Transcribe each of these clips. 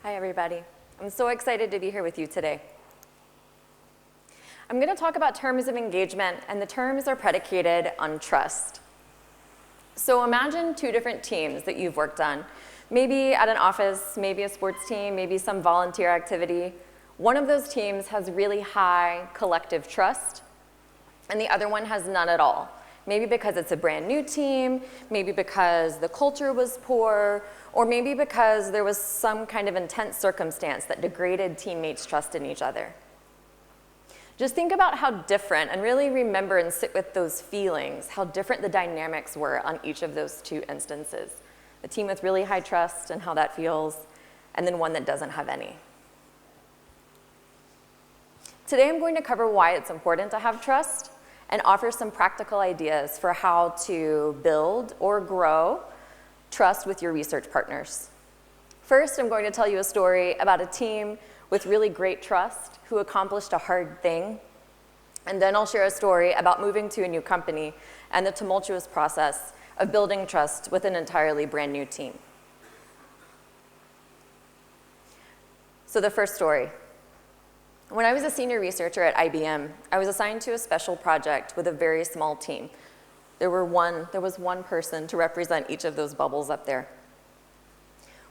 Hi, everybody. I'm so excited to be here with you today. I'm going to talk about terms of engagement, and the terms are predicated on trust. So imagine two different teams that you've worked on, maybe at an office, maybe a sports team, maybe some volunteer activity. One of those teams has really high collective trust, and the other one has none at all. Maybe because it's a brand new team, maybe because the culture was poor, or maybe because there was some kind of intense circumstance that degraded teammates' trust in each other. Just think about how different, and really remember and sit with those feelings, how different the dynamics were on each of those two instances. A team with really high trust and how that feels, and then one that doesn't have any. Today I'm going to cover why it's important to have trust, and offer some practical ideas for how to build or grow trust with your research partners. First, I'm going to tell you a story about a team with really great trust who accomplished a hard thing. And then I'll share a story about moving to a new company and the tumultuous process of building trust with an entirely brand new team. So the first story. When I was a senior researcher at IBM, I was assigned to a special project with a very small team. There was one person to represent each of those bubbles up there.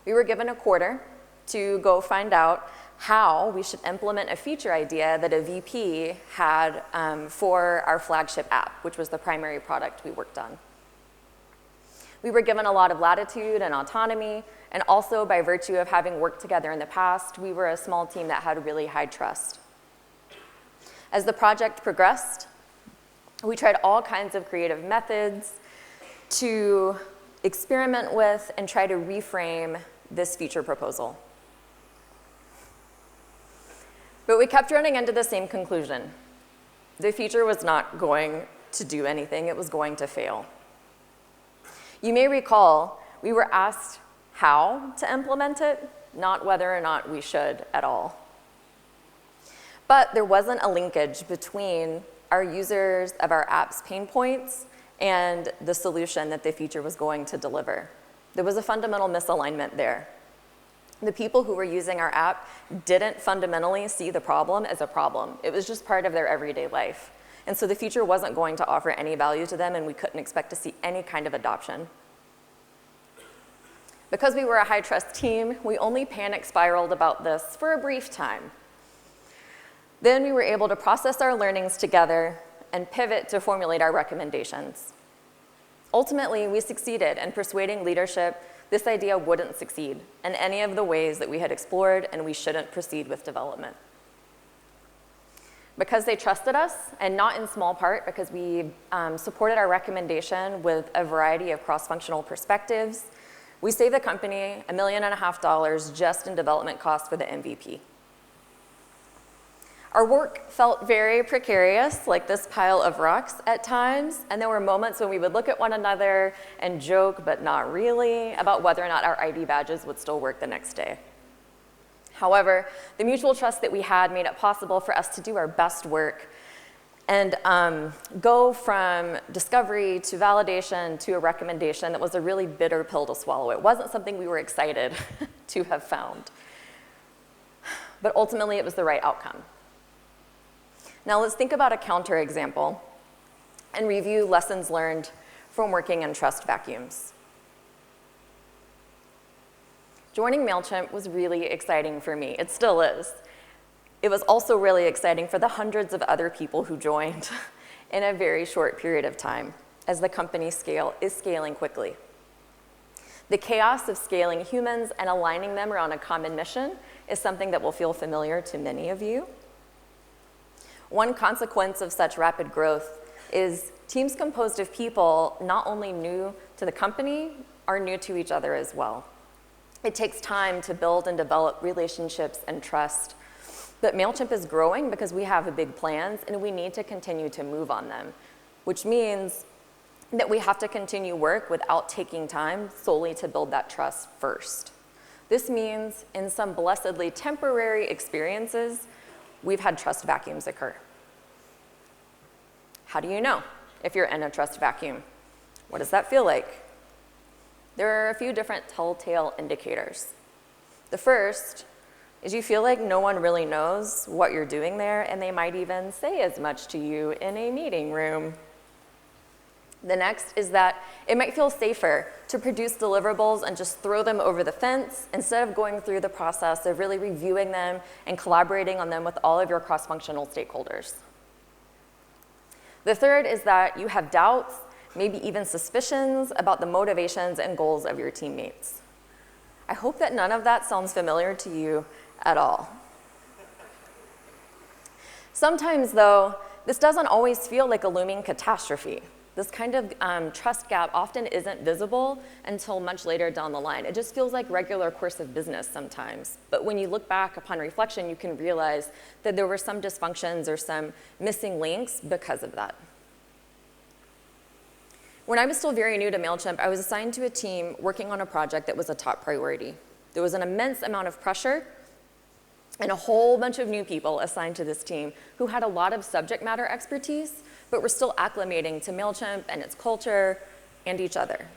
We were given a quarter to go find out how we should implement a feature idea that a VP had for our flagship app, which was the primary product we worked on. We were given a lot of latitude and autonomy, and also by virtue of having worked together in the past, we were a small team that had really high trust. As the project progressed, we tried all kinds of creative methods to experiment with and try to reframe this feature proposal. But we kept running into the same conclusion. The feature was not going to do anything, it was going to fail. You may recall we were asked how to implement it, not whether or not we should at all. But there wasn't a linkage between our users of our app's pain points and the solution that the feature was going to deliver. There was a fundamental misalignment there. The people who were using our app didn't fundamentally see the problem as a problem. It was just part of their everyday life. And so the feature wasn't going to offer any value to them, and we couldn't expect to see any kind of adoption. Because we were a high-trust team, we only panic spiraled about this for a brief time. Then we were able to process our learnings together and pivot to formulate our recommendations. Ultimately, we succeeded in persuading leadership this idea wouldn't succeed in any of the ways that we had explored, and we shouldn't proceed with development. Because they trusted us, and not in small part because we supported our recommendation with a variety of cross-functional perspectives, we saved the company $1.5 million just in development costs for the MVP. Our work felt very precarious, like this pile of rocks at times, and there were moments when we would look at one another and joke, but not really, about whether or not our ID badges would still work the next day. However, the mutual trust that we had made it possible for us to do our best work and go from discovery to validation to a recommendation that was a really bitter pill to swallow. It wasn't something we were excited to have found. But ultimately, it was the right outcome. Now let's think about a counterexample and review lessons learned from working in trust vacuums. Joining MailChimp was really exciting for me. It still is. It was also really exciting for the hundreds of other people who joined in a very short period of time as the company is scaling quickly. The chaos of scaling humans and aligning them around a common mission is something that will feel familiar to many of you. One consequence of such rapid growth is teams composed of people not only new to the company, are new to each other as well. It takes time to build and develop relationships and trust. But MailChimp is growing because we have big plans and we need to continue to move on them, which means that we have to continue work without taking time solely to build that trust first. This means in some blessedly temporary experiences, we've had trust vacuums occur. How do you know if you're in a trust vacuum? What does that feel like? There are a few different telltale indicators. The first is you feel like no one really knows what you're doing there, and they might even say as much to you in a meeting room. The next is that it might feel safer to produce deliverables and just throw them over the fence instead of going through the process of really reviewing them and collaborating on them with all of your cross-functional stakeholders. The third is that you have doubts, maybe even suspicions about the motivations and goals of your teammates. I hope that none of that sounds familiar to you at all. Sometimes, though, this doesn't always feel like a looming catastrophe. This kind of trust gap often isn't visible until much later down the line. It just feels like regular course of business sometimes. But when you look back upon reflection, you can realize that there were some dysfunctions or some missing links because of that. When I was still very new to MailChimp, I was assigned to a team working on a project that was a top priority. There was an immense amount of pressure and a whole bunch of new people assigned to this team who had a lot of subject matter expertise, but were still acclimating to MailChimp and its culture and each other.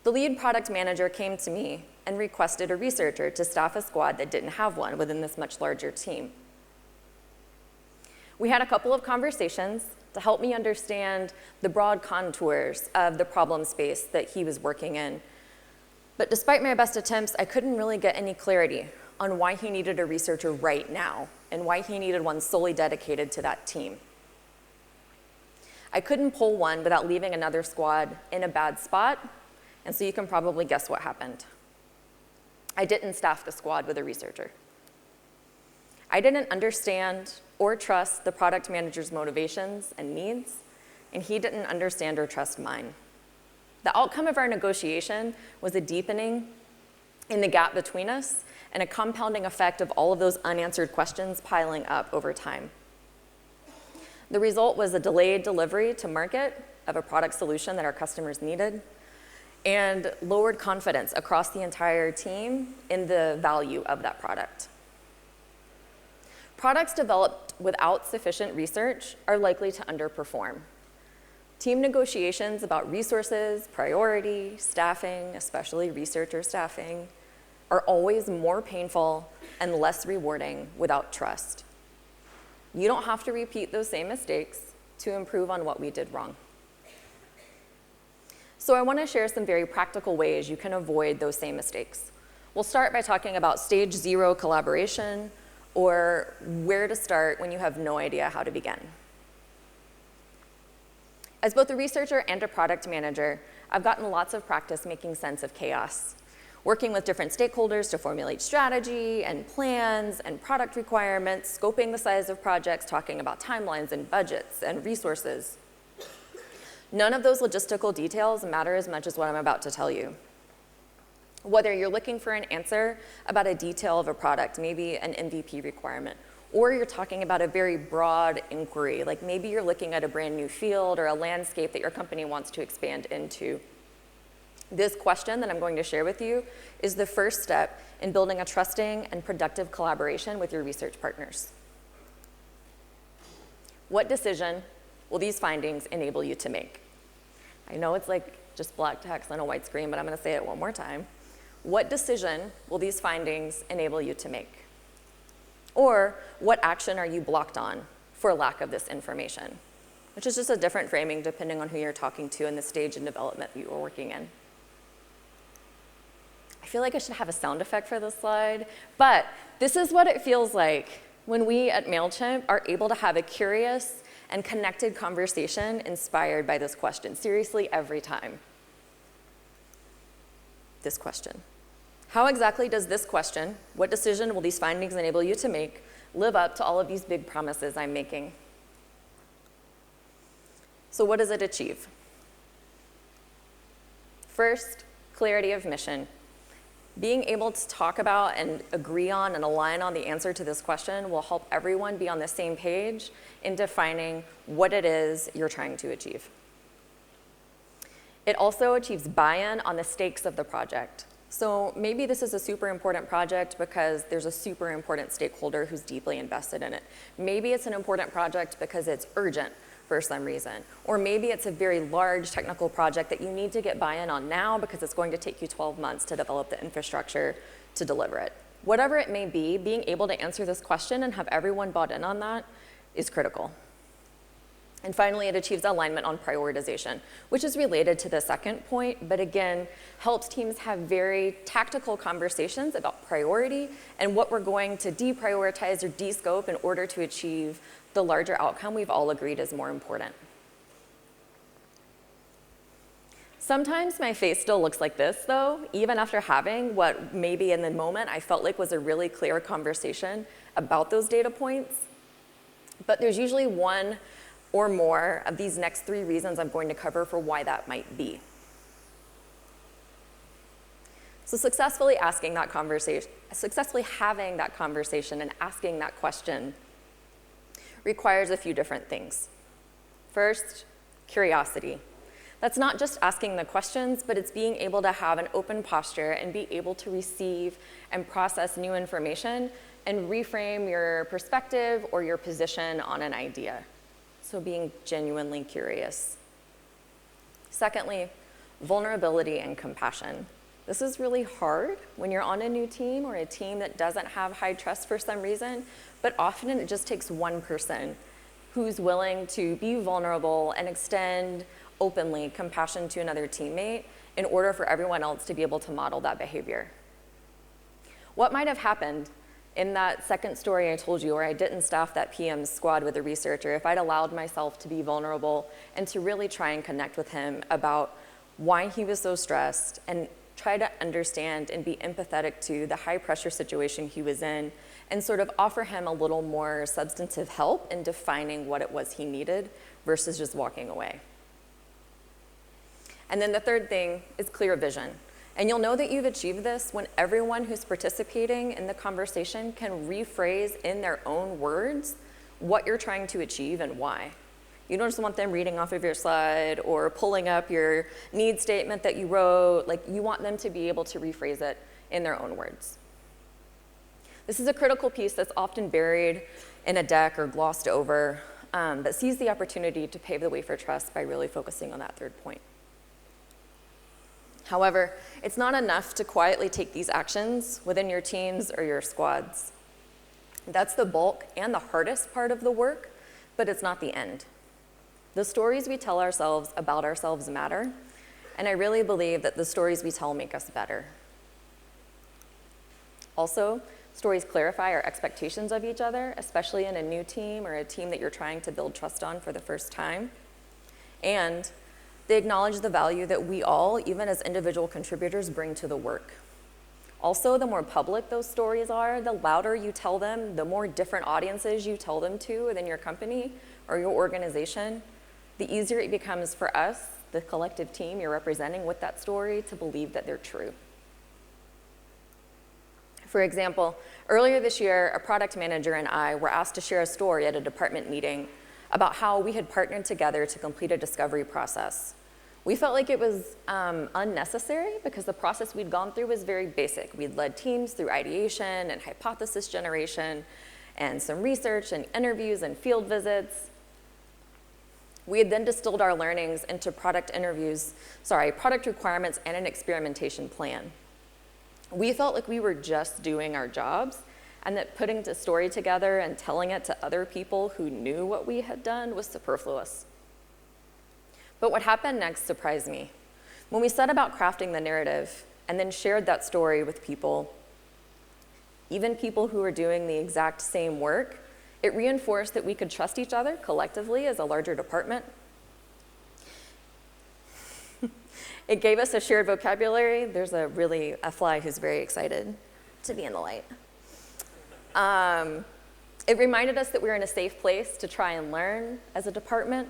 The lead product manager came to me and requested a researcher to staff a squad that didn't have one within this much larger team. We had a couple of conversations to help me understand the broad contours of the problem space that he was working in. But despite my best attempts, I couldn't really get any clarity on why he needed a researcher right now and why he needed one solely dedicated to that team. I couldn't pull one without leaving another squad in a bad spot, and so you can probably guess what happened. I didn't staff the squad with a researcher. I didn't understand or trust the product manager's motivations and needs, and he didn't understand or trust mine. The outcome of our negotiation was a deepening in the gap between us and a compounding effect of all of those unanswered questions piling up over time. The result was a delayed delivery to market of a product solution that our customers needed and lowered confidence across the entire team in the value of that product. Products developed without sufficient research are likely to underperform. Team negotiations about resources, priority, staffing, especially researcher staffing, are always more painful and less rewarding without trust. You don't have to repeat those same mistakes to improve on what we did wrong. So I want to share some very practical ways you can avoid those same mistakes. We'll start by talking about stage 0 collaboration, or where to start when you have no idea how to begin. As both a researcher and a product manager, I've gotten lots of practice making sense of chaos, working with different stakeholders to formulate strategy and plans and product requirements, scoping the size of projects, talking about timelines and budgets and resources. None of those logistical details matter as much as what I'm about to tell you. Whether you're looking for an answer about a detail of a product, maybe an MVP requirement, or you're talking about a very broad inquiry, like maybe you're looking at a brand new field or a landscape that your company wants to expand into. This question that I'm going to share with you is the first step in building a trusting and productive collaboration with your research partners. What decision will these findings enable you to make? I know it's like just black text on a white screen, but I'm going to say it one more time. What decision will these findings enable you to make? Or what action are you blocked on for lack of this information? Which is just a different framing depending on who you're talking to and the stage in development that you are working in. I feel like I should have a sound effect for this slide, but this is what it feels like when we at MailChimp are able to have a curious and connected conversation inspired by this question, seriously every time. This question. How exactly does this question, what decision will these findings enable you to make, live up to all of these big promises I'm making? So what does it achieve? First, clarity of mission. Being able to talk about and agree on and align on the answer to this question will help everyone be on the same page in defining what it is you're trying to achieve. It also achieves buy-in on the stakes of the project. So maybe this is a super important project because there's a super important stakeholder who's deeply invested in it. Maybe it's an important project because it's urgent for some reason. Or maybe it's a very large technical project that you need to get buy-in on now because it's going to take you 12 months to develop the infrastructure to deliver it. Whatever it may be, being able to answer this question and have everyone bought in on that is critical. And finally, it achieves alignment on prioritization, which is related to the second point, but again, helps teams have very tactical conversations about priority and what we're going to deprioritize or descope in order to achieve the larger outcome we've all agreed is more important. Sometimes my face still looks like this, though, even after having what maybe in the moment I felt like was a really clear conversation about those data points. But there's usually one or more of these next three reasons I'm going to cover for why that might be. So successfully having that conversation and asking that question requires a few different things. First, curiosity. That's not just asking the questions, but it's being able to have an open posture and be able to receive and process new information and reframe your perspective or your position on an idea. So being genuinely curious. Secondly, vulnerability and compassion. This is really hard when you're on a new team or a team that doesn't have high trust for some reason, but often it just takes one person who's willing to be vulnerable and extend openly compassion to another teammate in order for everyone else to be able to model that behavior. What might have happened in that second story I told you, where I didn't staff that PM squad with a researcher, if I'd allowed myself to be vulnerable and to really try and connect with him about why he was so stressed and try to understand and be empathetic to the high pressure situation he was in and sort of offer him a little more substantive help in defining what it was he needed versus just walking away. And then the third thing is clear vision. And you'll know that you've achieved this when everyone who's participating in the conversation can rephrase in their own words what you're trying to achieve and why. You don't just want them reading off of your slide or pulling up your need statement that you wrote. Like, you want them to be able to rephrase it in their own words. This is a critical piece that's often buried in a deck or glossed over, that sees the opportunity to pave the way for trust by really focusing on that third point. However, it's not enough to quietly take these actions within your teams or your squads. That's the bulk and the hardest part of the work, but it's not the end. The stories we tell ourselves about ourselves matter, and I really believe that the stories we tell make us better. Also, stories clarify our expectations of each other, especially in a new team or a team that you're trying to build trust on for the first time. And they acknowledge the value that we all, even as individual contributors, bring to the work. Also, the more public those stories are, the louder you tell them, the more different audiences you tell them to within your company or your organization, the easier it becomes for us, the collective team you're representing with that story, to believe that they're true. For example, earlier this year, a product manager and I were asked to share a story at a department meeting about how we had partnered together to complete a discovery process. We felt like it was unnecessary because the process we'd gone through was very basic. We'd led teams through ideation and hypothesis generation and some research and interviews and field visits. We had then distilled our learnings into product requirements and an experimentation plan. We felt like we were just doing our jobs, and that putting the story together and telling it to other people who knew what we had done was superfluous. But what happened next surprised me. When we set about crafting the narrative and then shared that story with people, even people who were doing the exact same work, it reinforced that we could trust each other collectively as a larger department. It gave us a shared vocabulary. There's a fly who's very excited to be in the light. It reminded us that we were in a safe place to try and learn as a department.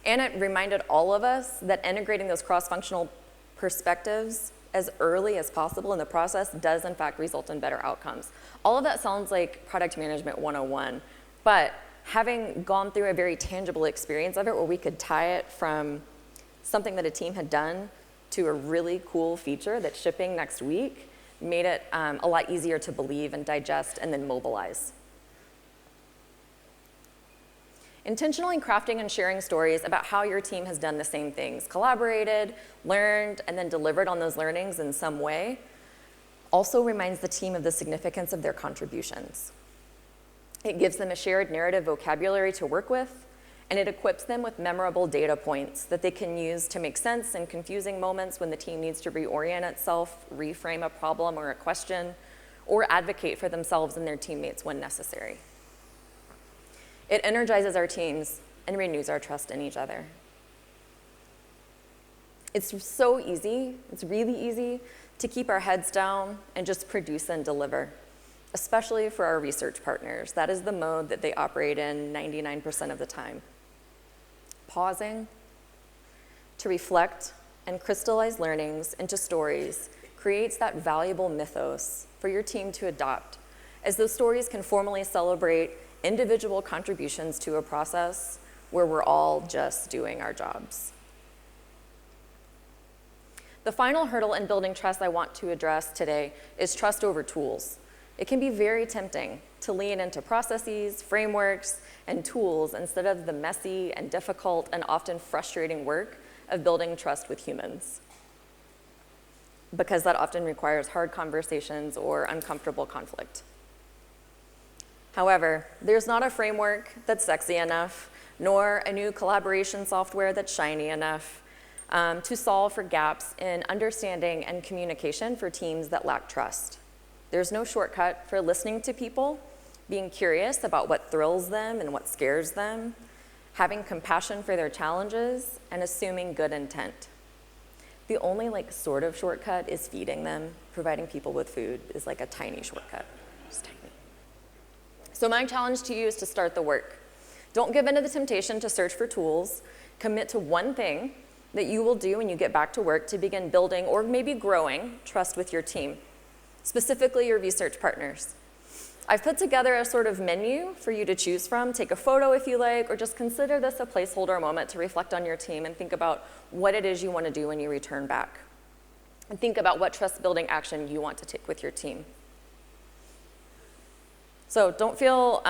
And it reminded all of us that integrating those cross-functional perspectives as early as possible in the process does in fact result in better outcomes. All of that sounds like product management 101, but having gone through a very tangible experience of it where we could tie it from something that a team had done to a really cool feature that's shipping next week made it a lot easier to believe and digest and then mobilize. Intentionally crafting and sharing stories about how your team has done the same things, collaborated, learned, and then delivered on those learnings in some way, also reminds the team of the significance of their contributions. It gives them a shared narrative vocabulary to work with, and it equips them with memorable data points that they can use to make sense in confusing moments when the team needs to reorient itself, reframe a problem or a question, or advocate for themselves and their teammates when necessary. It energizes our teams and renews our trust in each other. It's so easy, it's really easy to keep our heads down and just produce and deliver, especially for our research partners. That is the mode that they operate in 99% of the time. Pausing to reflect and crystallize learnings into stories creates that valuable mythos for your team to adopt, as those stories can formally celebrate individual contributions to a process where we're all just doing our jobs. The final hurdle in building trust I want to address today is trust over tools. It can be very tempting to lean into processes, frameworks, and tools instead of the messy and difficult and often frustrating work of building trust with humans, because that often requires hard conversations or uncomfortable conflict. However, there's not a framework that's sexy enough, nor a new collaboration software that's shiny enough to solve for gaps in understanding and communication for teams that lack trust. There's no shortcut for listening to people, being curious about what thrills them and what scares them, having compassion for their challenges, and assuming good intent. The only sort of shortcut is feeding them. Providing people with food is like a tiny shortcut, just tiny. So my challenge to you is to start the work. Don't give in to the temptation to search for tools. Commit to one thing that you will do when you get back to work to begin building or maybe growing trust with your team, specifically your research partners. I've put together a sort of menu for you to choose from. Take a photo if you like, or just consider this a placeholder moment to reflect on your team and think about what it is you want to do when you return back. And think about what trust building action you want to take with your team. So don't feel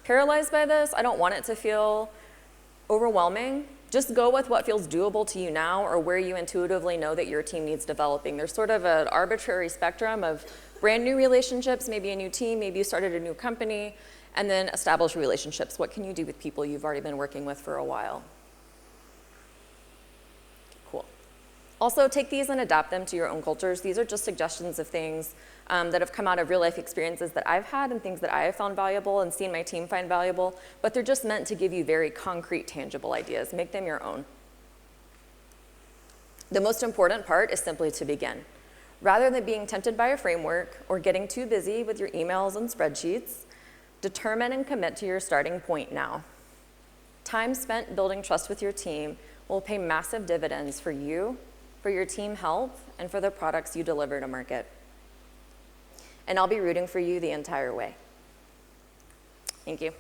paralyzed by this. I don't want it to feel overwhelming. Just go with what feels doable to you now or where you intuitively know that your team needs developing. There's sort of an arbitrary spectrum of brand new relationships, maybe a new team, maybe you started a new company, and then established relationships. What can you do with people you've already been working with for a while? Cool. Also, take these and adapt them to your own cultures. These are just suggestions of things that have come out of real life experiences that I've had and things that I have found valuable and seen my team find valuable, but they're just meant to give you very concrete, tangible ideas. Make them your own. The most important part is simply to begin. Rather than being tempted by a framework or getting too busy with your emails and spreadsheets, determine and commit to your starting point now. Time spent building trust with your team will pay massive dividends for you, for your team health, and for the products you deliver to market. And I'll be rooting for you the entire way. Thank you.